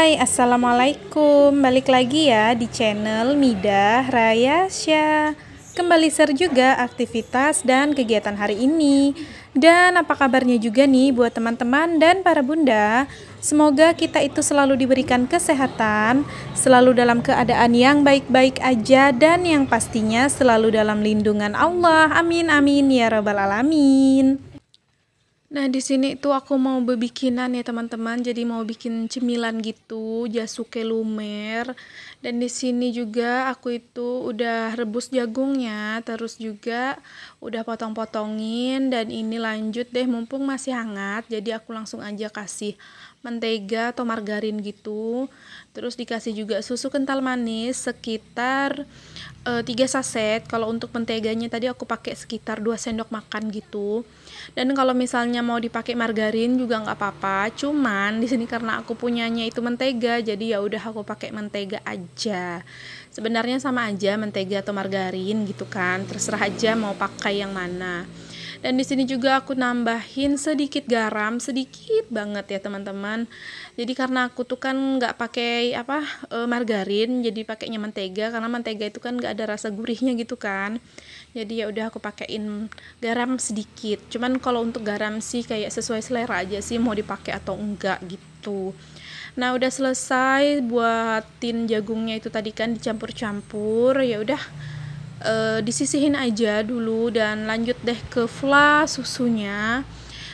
Hai, Assalamualaikum. Balik lagi ya di channel Midah Rayasya. Kembali share juga aktivitas dan kegiatan hari ini. Dan apa kabarnya juga nih buat teman-teman dan para bunda. Semoga kita itu selalu diberikan kesehatan, selalu dalam keadaan yang baik-baik aja, dan yang pastinya selalu dalam lindungan Allah. Amin amin ya rabbal alamin. Nah, di sini tuh aku mau bebikinan ya teman-teman. Jadi mau bikin cemilan gitu, jasuke lumer. Dan di sini juga aku itu udah rebus jagungnya, terus juga udah potong-potongin, dan ini lanjut deh mumpung masih hangat. Jadi aku langsung aja kasih mentega atau margarin gitu. Terus dikasih juga susu kental manis sekitar 3 saset. Kalau untuk menteganya tadi aku pakai sekitar 2 sendok makan gitu. Dan kalau misalnya mau dipakai margarin juga nggak apa-apa, cuman di sini karena aku punyanya itu mentega, jadi ya udah aku pakai mentega aja. Sebenarnya sama aja mentega atau margarin gitu kan, terserah aja mau pakai yang mana. Dan di sini juga aku nambahin sedikit garam, sedikit banget ya teman-teman. Jadi karena aku tuh kan nggak pakai margarin, jadi pakainya mentega karena mentega itu kan nggak ada rasa gurihnya gitu kan. Jadi ya udah aku pakein garam sedikit. Cuman kalau untuk garam sih kayak sesuai selera aja sih mau dipakai atau enggak gitu. Nah, udah selesai buatin jagungnya itu tadi kan dicampur-campur. Ya udah disisihin aja dulu dan lanjut deh ke flas susunya.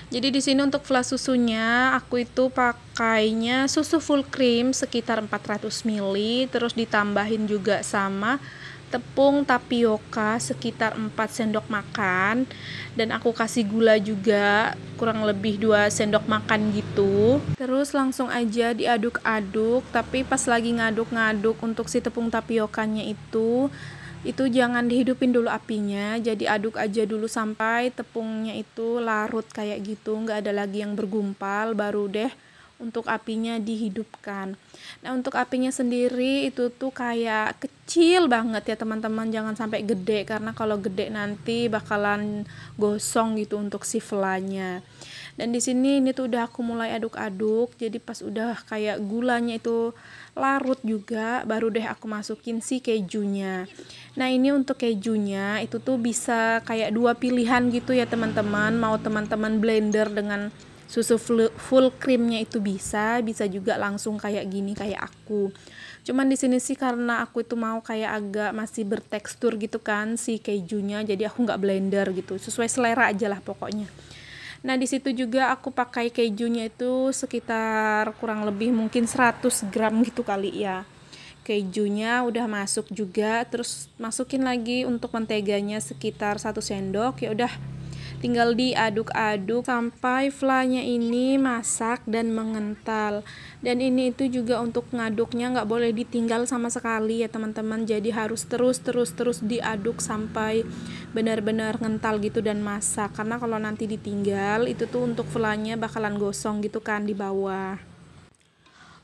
Jadi di sini untuk flas susunya aku itu pakainya susu full cream sekitar 400 ml, terus ditambahin juga sama tepung tapioka sekitar 4 sendok makan, dan aku kasih gula juga kurang lebih 2 sendok makan gitu. Terus langsung aja diaduk-aduk, tapi pas lagi ngaduk-ngaduk untuk si tepung tapiokanya itu jangan dihidupin dulu apinya, jadi aduk aja dulu sampai tepungnya itu larut kayak gitu, nggak ada lagi yang bergumpal, baru deh untuk apinya dihidupkan. Nah, untuk apinya sendiri itu tuh kayak kecil banget ya teman-teman, jangan sampai gede karena kalau gede nanti bakalan gosong gitu untuk si flanya. Dan di sini ini tuh udah aku mulai aduk-aduk, jadi pas udah kayak gulanya itu larut juga, baru deh aku masukin si kejunya. Nah, ini untuk kejunya itu tuh bisa kayak 2 pilihan gitu ya teman-teman. Mau teman-teman blender dengan susu full creamnya itu bisa juga langsung kayak gini kayak aku. Cuman di sini sih karena aku itu mau kayak agak masih bertekstur gitu kan si kejunya, jadi aku nggak blender gitu, sesuai selera aja lah pokoknya. Nah, di situ juga aku pakai kejunya itu sekitar kurang lebih mungkin 100 gram gitu kali ya. Kejunya udah masuk juga, terus masukin lagi untuk menteganya sekitar 1 sendok. Ya udah tinggal diaduk-aduk sampai flanya ini masak dan mengental. Dan ini itu juga untuk ngaduknya nggak boleh ditinggal sama sekali ya teman-teman, jadi harus terus diaduk sampai benar-benar ngental gitu dan masak, karena kalau nanti ditinggal itu tuh untuk flanya bakalan gosong gitu kan di bawah.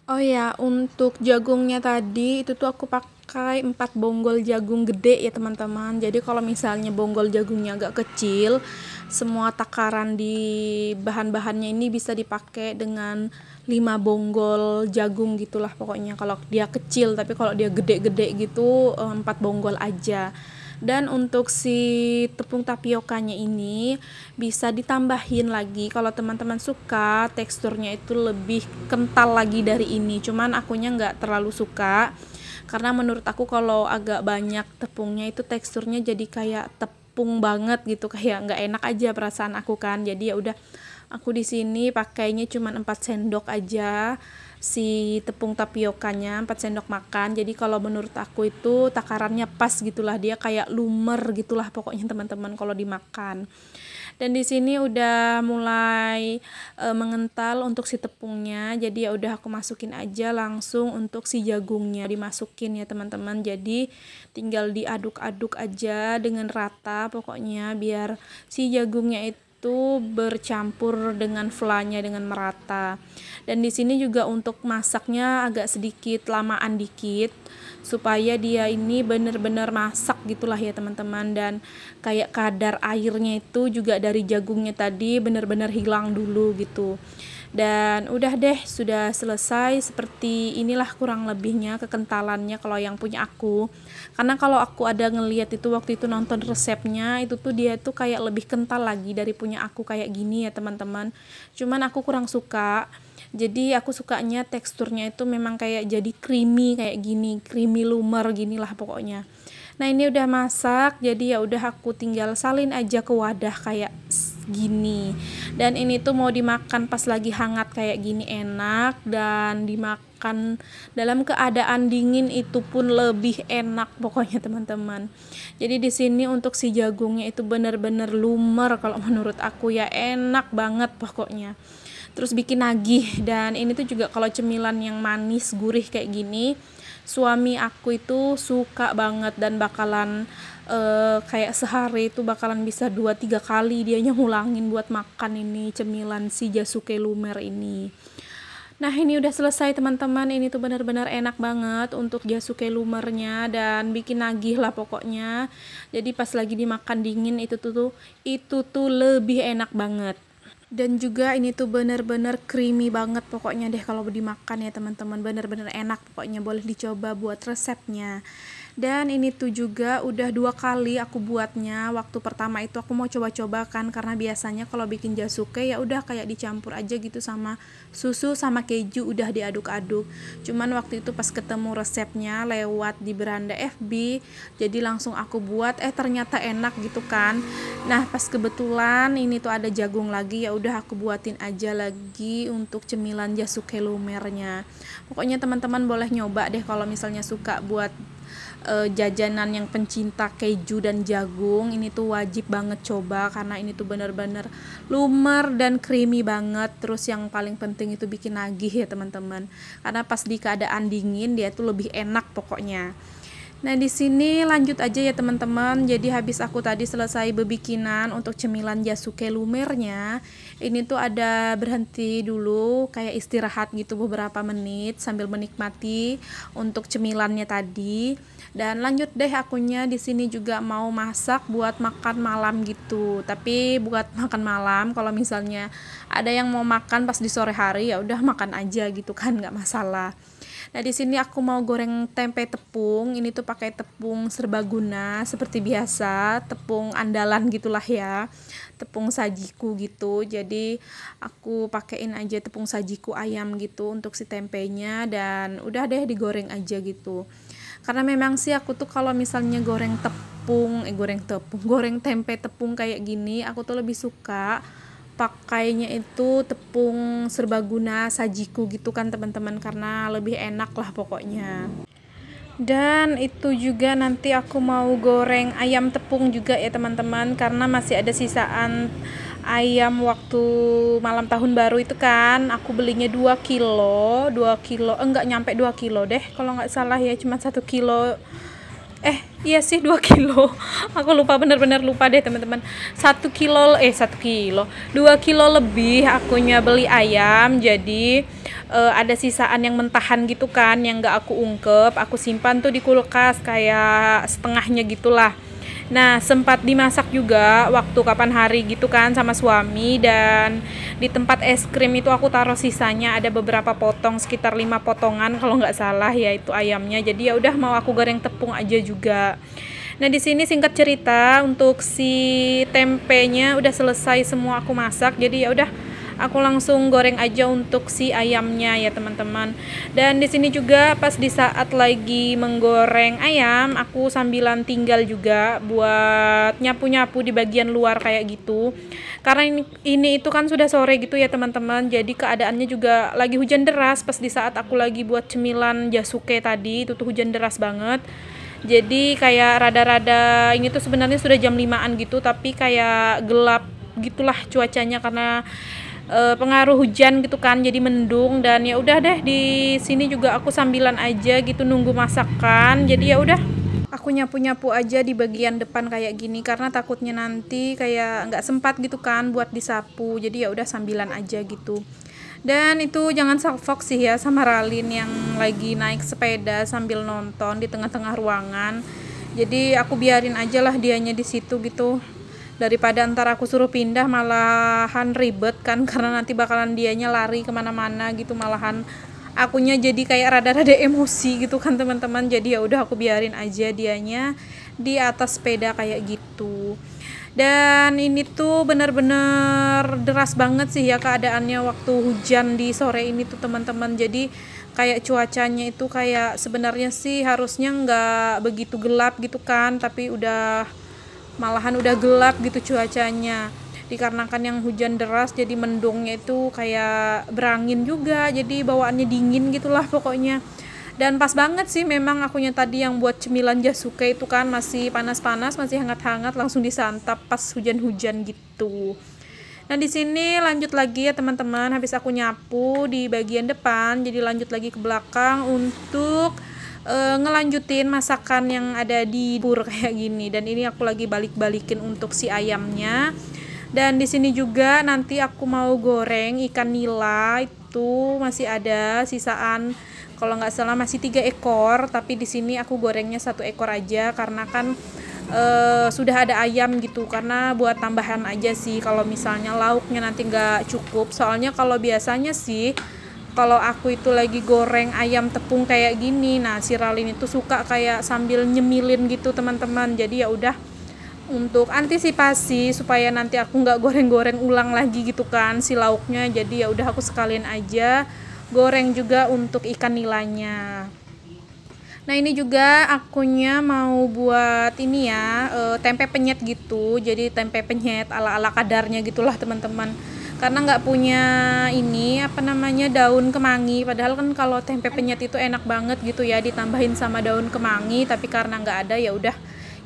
Oh ya, untuk jagungnya tadi itu tuh aku pakai 4 bonggol jagung gede ya teman-teman. Jadi kalau misalnya bonggol jagungnya agak kecil, semua takaran di bahan-bahannya ini bisa dipakai dengan 5 bonggol jagung gitulah pokoknya kalau dia kecil, tapi kalau dia gede-gede gitu 4 bonggol aja. Dan untuk si tepung tapiokanya ini bisa ditambahin lagi kalau teman-teman suka teksturnya itu lebih kental lagi dari ini, cuman akunya nggak terlalu suka karena menurut aku kalau agak banyak tepungnya itu teksturnya jadi kayak tepung banget gitu, kayak nggak enak aja perasaan aku kan. Jadi ya udah aku di sini pakainya cuman 4 sendok aja si tepung tapiokanya, 4 sendok makan. Jadi kalau menurut aku itu takarannya pas gitulah, dia kayak lumer gitulah pokoknya teman-teman kalau dimakan. Dan di sini udah mulai mengental untuk si tepungnya, jadi ya udah aku masukin aja langsung untuk si jagungnya dimasukin ya teman-teman. Jadi tinggal diaduk-aduk aja dengan rata pokoknya biar si jagungnya itu bercampur dengan flanya dengan merata. Dan di sini juga untuk masaknya agak sedikit lamaan dikit supaya dia ini bener-bener masak gitulah ya teman-teman, dan kayak kadar airnya itu juga dari jagungnya tadi bener-bener hilang dulu gitu. Dan udah deh, sudah selesai. Seperti inilah kurang lebihnya kekentalannya kalau yang punya aku. Karena kalau aku ada ngeliat itu waktu itu nonton resepnya, itu tuh dia tuh kayak lebih kental lagi dari punya aku kayak gini ya teman-teman. Cuman aku kurang suka. Jadi aku sukanya teksturnya itu memang kayak jadi creamy kayak gini, creamy lumer gini lah pokoknya. Nah ini udah masak, jadi ya udah aku tinggal salin aja ke wadah kayak gini. Dan ini tuh mau dimakan pas lagi hangat kayak gini enak, dan dimakan dalam keadaan dingin itu pun lebih enak pokoknya teman-teman. Jadi di sini untuk si jagungnya itu bener-bener lumer kalau menurut aku ya, enak banget pokoknya. Terus bikin nagih. Dan ini tuh juga kalau cemilan yang manis gurih kayak gini, suami aku itu suka banget dan bakalan kayak sehari itu bakalan bisa 2-3 kali dianya ngulangin buat makan ini cemilan si Jasuke Lumer ini. Nah ini udah selesai teman-teman, ini tuh benar-benar enak banget untuk Jasuke Lumernya dan bikin nagih lah pokoknya. Jadi pas lagi dimakan dingin itu tuh lebih enak banget. Dan juga ini tuh bener-bener creamy banget pokoknya deh kalau dimakan ya teman-teman, bener-bener enak pokoknya, boleh dicoba buat resepnya. Dan ini tuh juga udah 2 kali aku buatnya. Waktu pertama itu aku mau coba-coba kan, karena biasanya kalau bikin jasuke ya udah kayak dicampur aja gitu sama susu sama keju udah diaduk-aduk. Cuman waktu itu pas ketemu resepnya lewat di beranda FB, jadi langsung aku buat, ternyata enak gitu kan. Nah pas kebetulan ini tuh ada jagung lagi, ya udah aku buatin aja lagi untuk cemilan Jasuke Lumernya. Pokoknya teman-teman boleh nyoba deh kalau misalnya suka buat jajanan yang pencinta keju dan jagung, ini tuh wajib banget coba karena ini tuh bener-bener lumer dan creamy banget. Terus yang paling penting itu bikin nagih ya teman-teman, karena pas di keadaan dingin dia tuh lebih enak pokoknya. Nah di sini lanjut aja ya teman-teman. Jadi habis aku tadi selesai bebikinan untuk cemilan Jasuke Lumernya, ini tuh ada berhenti dulu kayak istirahat gitu beberapa menit sambil menikmati untuk cemilannya tadi. Dan lanjut deh akunya di sini juga mau masak buat makan malam gitu. Tapi buat makan malam, kalau misalnya ada yang mau makan pas di sore hari ya udah makan aja gitu kan, nggak masalah. Nah di sini aku mau goreng tempe tepung. Ini tuh pakai tepung serbaguna seperti biasa, tepung andalan gitulah ya, tepung sajiku gitu. Jadi aku pakein aja tepung sajiku ayam gitu untuk si tempenya, dan udah deh digoreng aja gitu. Karena memang sih aku tuh kalau misalnya goreng tempe tepung kayak gini, aku tuh lebih suka pakainya itu tepung serbaguna sajiku gitu kan teman-teman, karena lebih enak lah pokoknya. Dan itu juga nanti aku mau goreng ayam tepung juga ya teman-teman, karena masih ada sisaan ayam waktu malam tahun baru itu kan. Aku belinya 2 kilo enggak nyampe 2 kilo deh kalau nggak salah ya, cuma 1 kilo. Iya sih 2 kilo. Aku lupa, bener-bener lupa deh teman-teman. 1 kilo 2 kilo lebih akunya beli ayam. Jadi ada sisaan yang mentahan gitu kan, yang nggak aku ungkep, aku simpan tuh di kulkas kayak setengahnya gitulah. Nah sempat dimasak juga waktu kapan hari gitu kan sama suami, dan di tempat es krim itu aku taruh sisanya, ada beberapa potong, sekitar 5 potongan kalau nggak salah ya itu ayamnya. Jadi ya udah mau aku goreng tepung aja juga. Nah di sini singkat cerita untuk si tempenya udah selesai semua aku masak, jadi ya udah aku langsung goreng aja untuk si ayamnya ya teman-teman. Dan di sini juga pas di saat lagi menggoreng ayam, aku sambilan tinggal juga buat nyapu-nyapu di bagian luar kayak gitu. Karena ini itu kan sudah sore gitu ya teman-teman. Jadi keadaannya juga lagi hujan deras pas di saat aku lagi buat cemilan jasuke tadi, itu tuh hujan deras banget. Jadi kayak rada-rada ini tuh sebenarnya sudah jam 5-an gitu, tapi kayak gelap gitulah cuacanya karena pengaruh hujan gitu kan, jadi mendung. Dan ya udah deh di sini juga aku sambilan aja gitu nunggu masakan. Jadi ya udah aku nyapu-nyapu aja di bagian depan kayak gini karena takutnya nanti kayak nggak sempat gitu kan buat disapu. Jadi ya udah sambilan aja gitu. Dan itu jangan salfok sih ya sama Ralin yang lagi naik sepeda sambil nonton di tengah-tengah ruangan. Jadi aku biarin aja lah dianya di situ gitu daripada ntar aku suruh pindah malahan ribet kan, karena nanti bakalan dianya lari kemana-mana gitu, malahan akunya jadi kayak rada-rada emosi gitu kan teman-teman. Jadi ya udah aku biarin aja dianya di atas sepeda kayak gitu. Dan ini tuh bener-bener deras banget sih ya keadaannya waktu hujan di sore ini tuh teman-teman. Jadi kayak cuacanya itu kayak sebenarnya sih harusnya nggak begitu gelap gitu kan, tapi malahan udah gelap gitu cuacanya, dikarenakan yang hujan deras jadi mendungnya itu kayak berangin juga, jadi bawaannya dingin gitulah pokoknya. Dan pas banget sih memang akunya tadi yang buat cemilan jasuke itu kan masih panas-panas, masih hangat-hangat, langsung disantap pas hujan-hujan gitu. Nah di sini lanjut lagi ya teman-teman, habis aku nyapu di bagian depan, jadi lanjut lagi ke belakang untuk ngelanjutin masakan yang ada di dapur kayak gini. Dan ini aku lagi balik-balikin untuk si ayamnya. Dan di sini juga nanti aku mau goreng ikan nila, itu masih ada sisaan, kalau nggak salah masih 3 ekor, tapi di sini aku gorengnya 1 ekor aja karena kan sudah ada ayam gitu, karena buat tambahan aja sih kalau misalnya lauknya nanti nggak cukup. Soalnya kalau biasanya sih kalau aku itu lagi goreng ayam tepung kayak gini, nah si Ralin itu suka kayak sambil nyemilin gitu teman-teman. Jadi ya udah, untuk antisipasi supaya nanti aku nggak goreng-goreng ulang lagi gitu kan si lauknya, jadi ya udah aku sekalian aja goreng juga untuk ikan nilanya. Nah ini juga akunya mau buat ini ya, tempe penyet gitu. Jadi tempe penyet ala-ala kadarnya gitulah teman-teman, karena nggak punya ini apa namanya daun kemangi. Padahal kan kalau tempe penyet itu enak banget gitu ya ditambahin sama daun kemangi, tapi karena nggak ada ya udah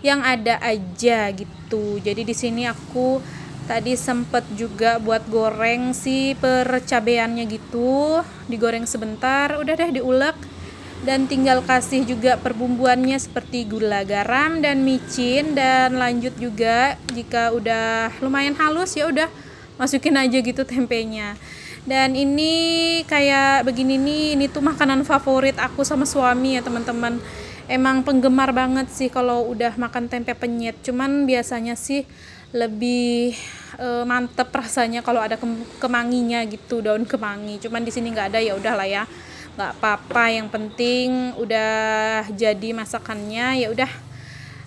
yang ada aja gitu. Jadi di sini aku tadi sempet juga buat goreng si percabeannya gitu, digoreng sebentar, udah deh diulek, dan tinggal kasih juga perbumbuannya seperti gula, garam, dan micin. Dan lanjut juga jika udah lumayan halus ya udah masukin aja gitu tempenya. Dan ini kayak begini nih, ini tuh makanan favorit aku sama suami ya teman-teman. Emang penggemar banget sih kalau udah makan tempe penyet. Cuman biasanya sih lebih mantep rasanya kalau ada kemanginya gitu, daun kemangi. Cuman di sini nggak ada, ya udahlah ya, nggak apa-apa. Yang penting udah jadi masakannya, ya udah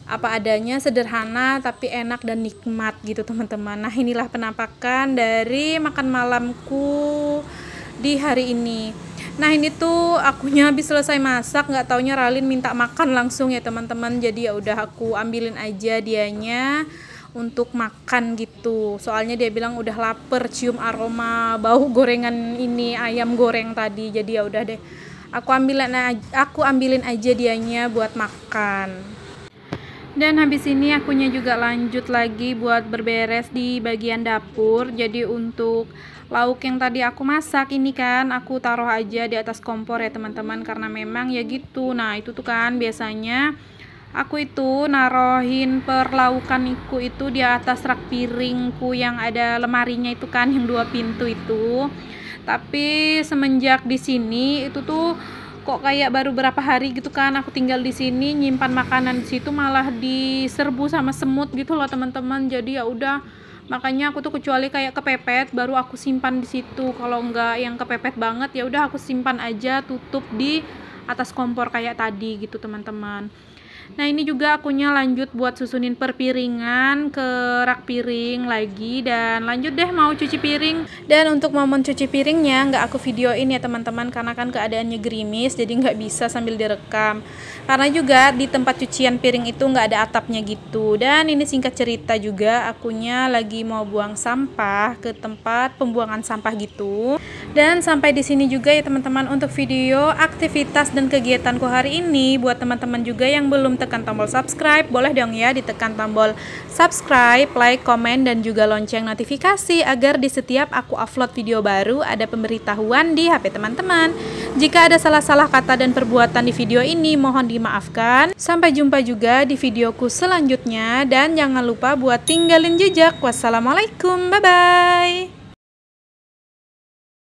apa adanya, sederhana tapi enak dan nikmat gitu teman-teman. Nah inilah penampakan dari makan malamku di hari ini. Nah ini tuh akunya habis selesai masak, nggak taunya Ralin minta makan langsung ya teman-teman. Jadi ya udah aku ambilin aja dianya untuk makan gitu. Soalnya dia bilang udah lapar, cium aroma bau gorengan ini, ayam goreng tadi. Jadi ya udah deh, aku ambilin aja dianya buat makan. Dan habis ini akunya juga lanjut lagi buat berberes di bagian dapur. Jadi untuk lauk yang tadi aku masak ini kan aku taruh aja di atas kompor ya teman-teman, karena memang ya gitu. Nah itu tuh kan biasanya aku itu narohin perlaukan itu di atas rak piringku yang ada lemarinya itu kan, yang 2 pintu itu. Tapi semenjak di sini itu tuh kok kayak baru berapa hari gitu kan aku tinggal di sini, nyimpan makanan di situ malah diserbu sama semut gitu loh teman-teman. Jadi ya udah, makanya aku tuh kecuali kayak kepepet baru aku simpan di situ. Kalau enggak yang kepepet banget ya udah aku simpan aja, tutup di atas kompor kayak tadi gitu teman-teman. Nah ini juga akunya lanjut buat susunin perpiringan ke rak piring lagi, dan lanjut deh mau cuci piring. Dan untuk momen cuci piringnya nggak aku videoin ya teman-teman, karena kan keadaannya gerimis jadi nggak bisa sambil direkam. Karena juga di tempat cucian piring itu nggak ada atapnya gitu. Dan ini singkat cerita juga, akunya lagi mau buang sampah ke tempat pembuangan sampah gitu. Dan sampai di sini juga ya teman-teman untuk video aktivitas dan kegiatanku hari ini. Buat teman-teman juga yang belum tekan tombol subscribe, boleh dong ya ditekan tombol subscribe, like, komen, dan juga lonceng notifikasi agar di setiap aku upload video baru ada pemberitahuan di HP teman-teman. Jika ada salah-salah kata dan perbuatan di video ini mohon dimaafkan. Sampai jumpa juga di videoku selanjutnya, dan jangan lupa buat tinggalin jejak. Wassalamualaikum, bye-bye.